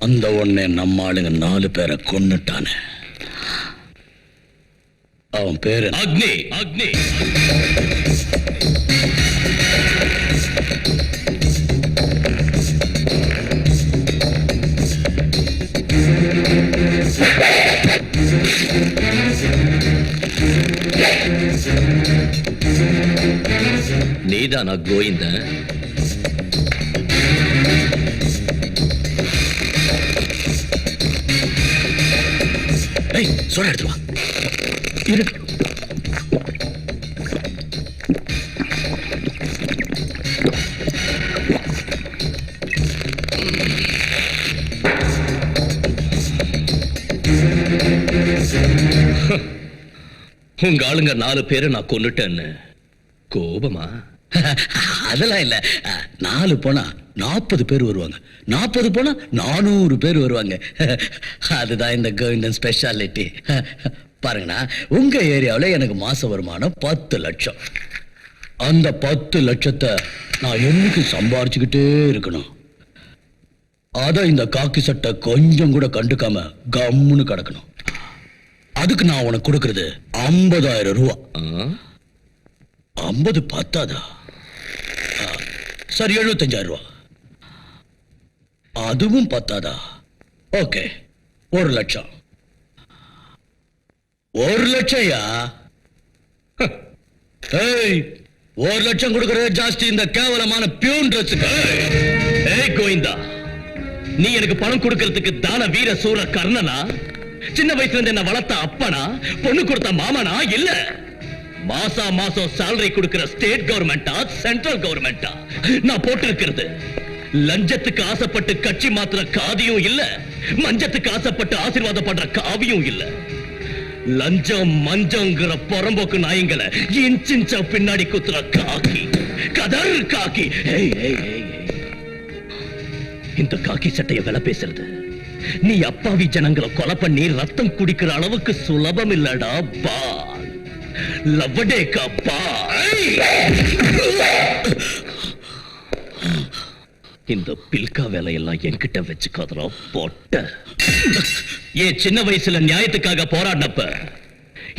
அந்த ஒண்ணே நம்ம ஆளுங்க 4 பேரை கொன்னுட்டானே. அவன் பேரு அக்னி. அக்னி நீதானா கோவிந்த? சொல்ல எடுத்து வா. இருக்கு உங்க ஆளுங்க 4 பேரை நான் கொன்னுட்டேன்னு கோபமா? அதெல்லாம் இல்ல. 4 போனா 40 பேர் வருவாங்க, 40 போனா 400 பேர் வருவாங்க. அதுதான் இந்த கோவிந்தன் ஸ்பெஷாலிட்டி. பாருங்கண்ணா, உங்க ஏரியாவில் எனக்கு மாச வருமானம் 10 லட்சம். அந்த 10 லட்சத்தை நான் என்னைக்கு சம்பாரிச்சுக்கிட்டே இருக்கணும். அத இந்த காக்கி சட்டை கொஞ்சம் கூட கண்டுக்காம கம்முன்னு கிடக்கணும். அதுக்கு நான் உனக்கு கொடுக்கறது 50,000 ரூபா. 50 பத்தாதா? சரி, 75,000 ரூபா. அதுவும் பத்தாதா? ஓகே, 1 லட்சம். 1 லட்சம்யா? 1 லட்சம் கொடுக்கறது ஜாஸ்தி இந்த கேவலமான பியூன் ட்ரெஸ்ஸுக்கு. கோவிந்தா, நீ எனக்கு பணம் கொடுக்கறதுக்கு தான வீர சூர கர்ணனா? சின்ன வயசுல இருந்து என்ன வளர்த்த அப்பனா? பொண்ணு கொடுத்த மாமனா? இல்ல, மாசம் salary கொடுக்கிற ஸ்டேட் கவர்மெண்டா சென்ட்ரல் கவர்மெண்டா? நான் போட்டு இருக்கிறது லஞ்சத்துக்கு ஆசைப்பட்டு கட்சி மாத்திர காதியும் இல்ல, மஞ்சத்துக்கு ஆசைப்பட்டு ஆசீர்வாதம் பண்ற காவியும் இல்ல. லஞ்சம் மஞ்சங்கிற புறம்போக்கு நாயங்களை இன்ச்சின்ச்சா பின்னாடி குத்துற காக்கி, கதர் காக்கி. இந்த காக்கி சட்டைய விலை பேசுறது நீ அப்பாவி ஜனங்களை கொலை பண்ணி ரத்தம் குடிக்கிற அளவுக்கு சுலபம் இல்லடா பால். லவடே கப்பா. இந்த பில்கா வேலையெல்லாம் என்கிட்ட வச்சுக்காதரா போட்ட. ஏன் சின்ன வயசுல நியாயத்துக்காக போராடினப்ப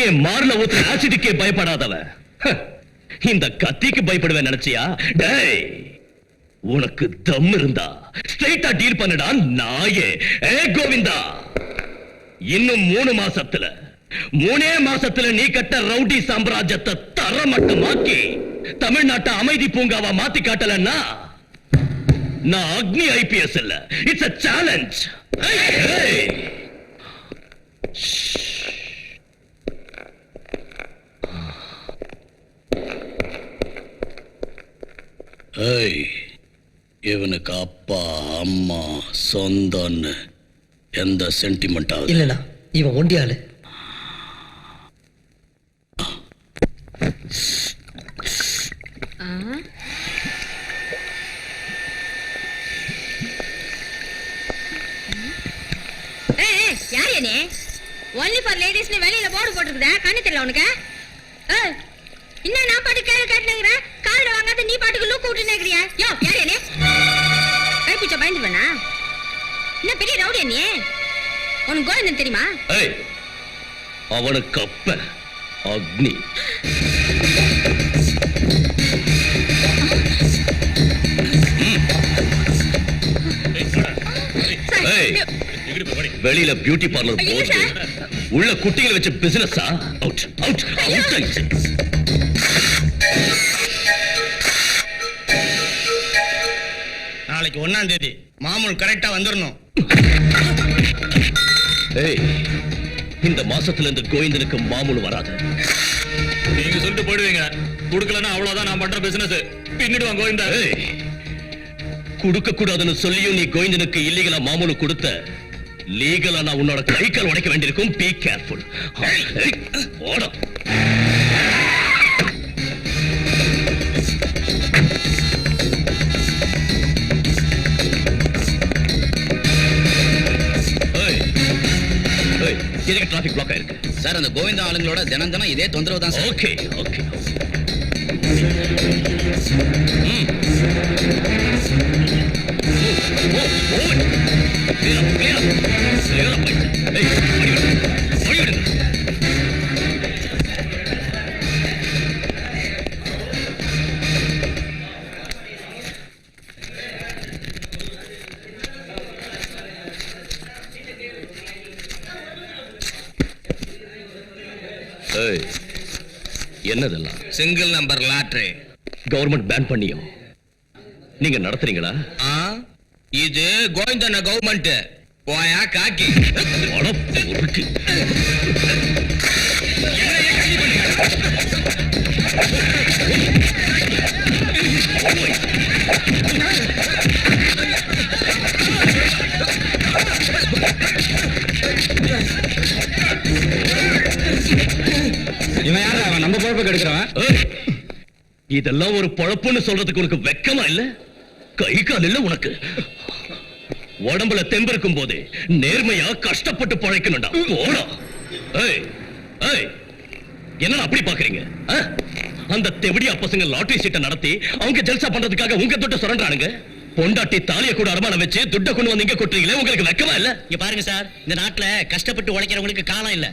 ஏன் மார்ல ஊத்துற ஆசிடுக்கே பயப்படாதவன் இந்த கத்திக்கு பயப்படுவேன் நினைச்சியா? டேய், உனக்கு தம் இருந்தா ஸ்ட்ரைட்டா டீல் பண்ணடா நாயே. கோவிந்தா, இன்னும் 3 மாசத்துல நீ கட்ட ரவுடி சாம்ராஜ்யத்தை தரமட்டமாக்கி தமிழ்நாட்டை அமைதி பூங்காவா மாத்தி காட்டலன்னா நான் அக்னி IPS இல்ல. It's a challenge. இவனுக்கு அப்பா அம்மா சொந்தம்னு எந்த சென்டிமெண்ட் ஆகுது? இல்லண்ணா, இவன் ஒண்டியாளு. யார் என்ன ஒன்லி ஃபார் லேடிஸ்னு வெளியில போர்டு போட்டுருக்குதா? கண்ணு தெரியல உனக்கு? இன்னும் நான் பாட்டு கேள்வி கேட்டுனேங்கிறேன். கார்டு வாங்காத நீ பாட்டுக்கு லூக்கு விட்டுனேங்கிறியா? யோ, யார் என்ன கைப்பிச்ச பயந்து பண்ணா? என்ன பெரிய ரவுடி நீ? உனக்கு கோவிந்தன் தெரியுமா? அவனுக்கு அப்ப அக்னி. வெளியில பியூட்டி பார்லர் போட்டு உள்ள குட்டிகளை வச்சு பிசினஸா? Out out out. நாளைக்கு 1ஆம் தேதி மாமூல் கரெக்டா வந்துடணும். இந்த மாசத்துல இருந்து கோவிந்தனுக்கு மாமூல் வராது. நீங்க சொல்லிட்டு போயிடுவீங்க. குடுக்கலன்னா அவ்வளவுதான் நான் பண்ற பிசினஸ். பின்னிடுவான் கோவிந்தா. குடுக்க கூடாதுன்னு சொல்லியும் நீ கோவிந்தனுக்கு இல்லீகலா மாமூல் கொடுத்த, லீகலா நான் உன்னோட கை கால் உடைக்க வேண்டியிருக்கும். Be careful. ஓட எதுக்கு டிராபிக் பிளாக் ஆயிருக்கு? சார், அந்த கோவிந்தா ஆளுங்களோட தினம் இதே தொந்தரவு தான். Okay okay. என்னதெல்லாம் single number lottery. Government ban பண்ணியும் நீங்க நடத்துறீங்களா? இது கோவிந்தன கவர்மெண்ட். போயா காக்கி. பொறுக்கு. இவன் யாரா? அவன் நம்ம பொழப்பு கெடுக்கிறவன். இதெல்லாம் ஒரு பொழப்புன்னு சொல்றதுக்கு உனக்கு வெக்கமா இல்ல? கை கால் இல்ல உனக்கு? உடம்புல தெம்பு இருக்கும் போது நேர்மையா கஷ்டப்பட்டு பழைக்கணும்டா. போடா. என்ன அப்படி பாக்குறீங்க? அந்த தெவடியா பசங்க லாட்டரி சீட்டை நடத்தி அவங்க ஜல்சா பண்றதுக்காக உங்க துட்ட சுரண்டானுங்க. பொண்டாட்டி தாலிய கூட அடமானம் வச்சு துட்ட கொண்டு வந்து இங்க கொட்டுறீங்களே, உங்களுக்கு வெக்கமா இல்ல? இங்க பாருங்க சார், இந்த நாட்டுல கஷ்டப்பட்டு உழைக்கிறவங்களுக்கு காலம் இல்ல.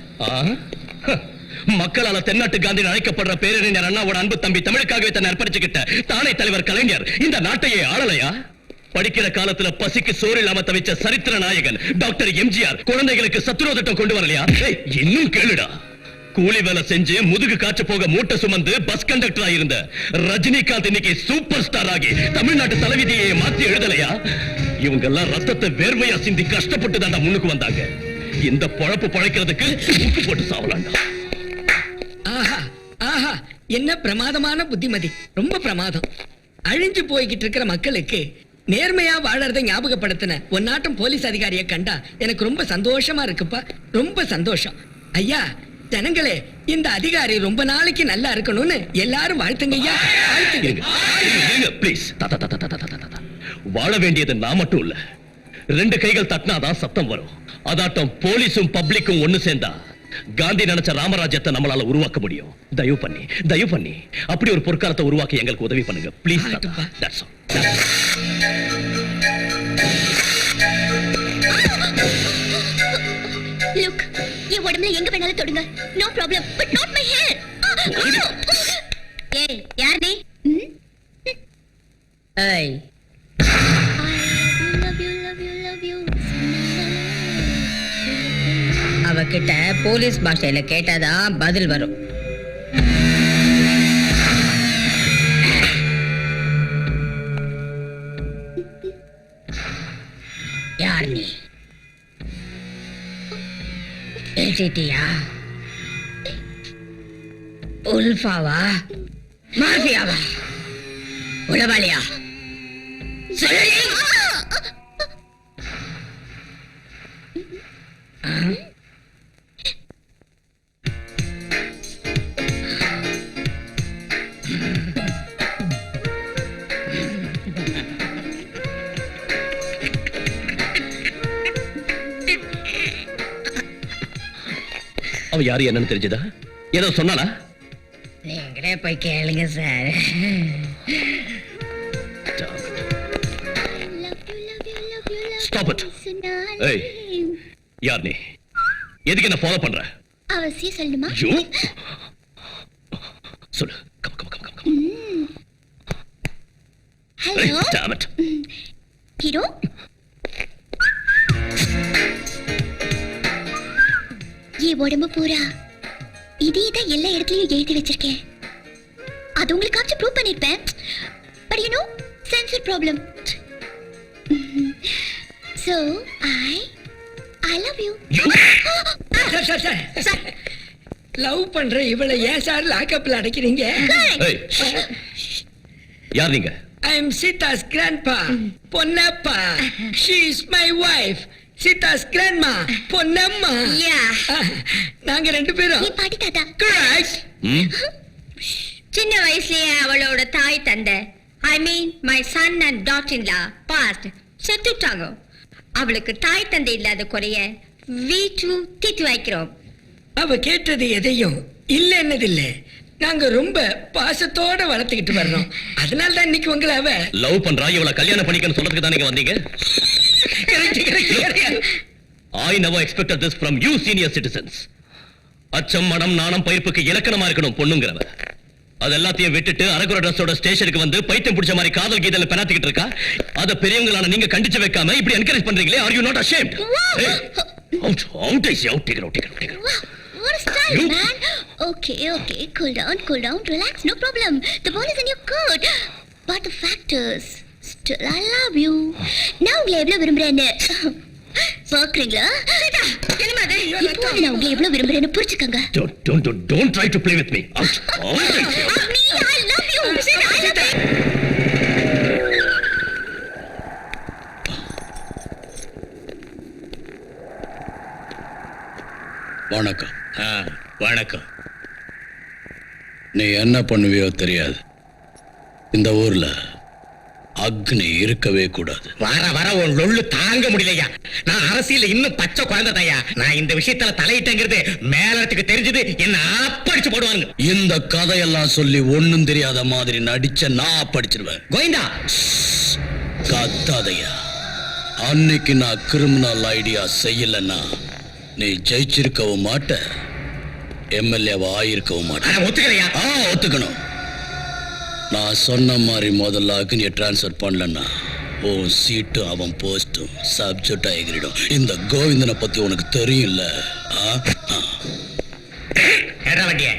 மக்களால தென்னாட்டு காந்தி அழைக்கப்படுற பேரறிஞர் அண்ணாவோட அன்பு தம்பி தமிழுக்காகவே தன்னை அர்ப்பணிச்சுக்கிட்ட தானே தலைவர் கலைஞர் இந்த நாட்டையே ஆளலையா? படிக்கிற காலத்துல பசிக்கு சோறு இல்லாம தவிச்ச சரித்திர நாயகன் டாக்டர் எம்ஜிஆர் குழந்தைகளுக்கு சத்துணவு திட்டம் கொண்டு வரலையா? இன்னும் கேளுடா. கூலி வேலை செஞ்சு முதுகு காய்ச்ச போக மூட்டை சுமந்து பஸ் கண்டக்டரா இருந்த ரஜினிகாந்த் இன்னைக்கு சூப்பர் ஸ்டார் ஆகி தமிழ்நாட்டு தலைவிதியை மாத்தி எழுதலையா? இவங்க எல்லாம் ரத்தத்தை வேர்வையா சிந்தி கஷ்டப்பட்டு தான் முன்னுக்கு வந்தாங்க. இந்த பொழப்பு பழைக்கிறதுக்கு உப்பு போட்டு சாவலாண்டா. ஆஹா ஆஹா, என்ன பிரமாதமான புத்திமதி. ரொம்ப பிரமாதம். அழிஞ்சு போய்கிட்டு இருக்கிற மக்களுக்கு நேர்மையா வாழறதை ஞாபகப்படுத்தின ஒன்னாட்டம் போலீஸ் அதிகாரியை கண்டா எனக்கு ரொம்ப சந்தோஷமா இருக்குப்பா. ரொம்ப சந்தோஷம். ஐயா ஜனங்களே, இந்த அதிகாரி ரொம்ப நாளைக்கு நல்லா இருக்கணும்னு எல்லாரும் வாழ்த்துங்க ஐயா, வாழ்த்துங்க. ப்ளீஸ். வாழ வேண்டியது நான் மட்டும் இல்ல, ரெண்டு கைகள் தட்டினாதான் சத்தம் வரும். அதாட்டம் போலீஸும் பப்ளிக்கும் ஒண்ணு சேர்ந்தா காந்தி நினைச்ச ராமராஜ்யத்தை நம்மளால உருவாக்க முடியும். தயவு பண்ணி அப்படி ஒரு பொற்காலத்தை உருவாக்க எங்களுக்கு உதவி பண்ணுங்க ப்ளீஸ். That's all. லுக், என் உடம்புல எங்க வேணாலும் தொடுங்க. No problem, but not my hair. ஏய், யார் நீ? ஏய், அவகிட்ட போலீஸ் பாஷையில கேட்டாதான் பதில் வரும். யார் நீ? ஏடிடியா? உல்ஃபாவா? மாஃபியாவா? உளவாளியா? சொல்லு. அவ யாரு என்னன்னு தெரிஞ்சதா? ஏதோ சொன்னானா? நீங்களே போய் கேளுங்க சார். Stop it. ஏய், யார் நீ? எதுக்கு என்ன ஃபாலோ பண்ற? அவசியம் சொல்லுமா? யூ சொல்லு. Come. Hello. Damn it. Hero, என் உடம்பு பூரா இதான் எல்லா இடத்துலயும் எழுதி வச்சிருக்கேன். அது உங்களுக்கு காமிச்சு ப்ரூவ் பண்ணிருப்பேன். But you know, censor problem. So I love you. Love பண்ற இவளை ஏன் சார் லாக்அப்ல அடைக்கிறீங்க? ஏய், யார் நீங்க? I am Sita's grandpa, Ponnappa. She is my wife, Sita's grandma, Ponnamma. Yeah. நாங்க ரெண்டு பேரும் நீ பாட்டி தாத்தா. correct. சின்ன வயசுலயே அவளோட தாய் தந்தை, I mean my son and daughter in law passed, செத்துட்டாங்க. அவளுக்கு தாய் தந்தை இல்லாத குறைய வீட்டு தீர்த்து வைக்கிறோம். அவ கேட்டது எதையும் இல்ல என்னதில்ல, நாங்க ரொம்ப பாசத்தோட வளர்த்துக்கிட்டு வர்றோம். அதனால தான் இன்னைக்கு உங்களை அவ லவ் பண்றா இவள கல்யாணம் பண்ணிக்கன்னு சொல்றதுக்கு தான் நீங்க வந்தீங்க. I never expected this from you senior citizens. அச்சம் மனம் நாணம் பயிர்ப்புக்கு இலக்கணமா இருக்கணும் பொண்ணுங்கிறவ. அது எல்லாத்தையும் விட்டுட்டு அரகுர ட்ரெஸ்ஸோட ஸ்டேஷனுக்கு வந்து பைத்தியம் பிடிச்ச மாதிரி காதல் கீதல பெனாத்திக்கிட்டு இருக்கா. அத பெரியவங்களான நீங்க கண்டிச்சு வைக்காம இப்படி encourage பண்றீங்களே. Are you not ashamed? Hey, out is out. Take it. Wow, what a style, man. Okay, cool down, relax, no problem. The ball is in your court. But the fact is, still I love you. Now உங்களை எவ்வளவு விரும்புறேன்னு பாக்குறீங்களா? என்னமா அது? இப்போ நான் உங்களை எவ்வளவு விரும்புறேன்னு புரிச்சுக்கங்க. Don't try to play with me. Out. Me, I love you. I love you. வணக்கம். வணக்கம். நீ என்ன பண்ணுவியோ தெரியாது. இந்த ஊர்ல அக்னி இருக்கவே கூடாது. வர உன் லொள்ளு தாங்க முடியலையா. நான் அரசியல இன்னும் பச்சை குழந்தை தாயா. நான் இந்த விஷயத்துல தலையிட்டங்கிறது மேலத்துக்கு தெரிஞ்சது என்ன ஆப்படிச்சு போடுவாங்க. இந்த கதையெல்லாம் சொல்லி ஒண்ணும் தெரியாத மாதிரி நடிச்ச நான் படிச்சிருவேன். கோவிந்தா கத்தாதையா. அன்னைக்கு நான் கிரிமினல் ஐடியா செய்யலன்னா நீ ஜெயிச்சிருக்கவும் மாட்ட, எம்எல்ஏவா ஆயிருக்கவும் மாட்டேன். ஒத்துக்கிறையா? ஒத்துக்கணும். நான் சொன்ன மாதிரி முதல்ல அக்னியை டிரான்ஸ்ஃபர் பண்ணலன்னா உன் சீட்டும் அவன் போஸ்டும் சப்ஜெக்ட் ஆகிடும். இந்த கோவிந்தனை பத்தி உனக்கு தெரியும்ல. வண்டிய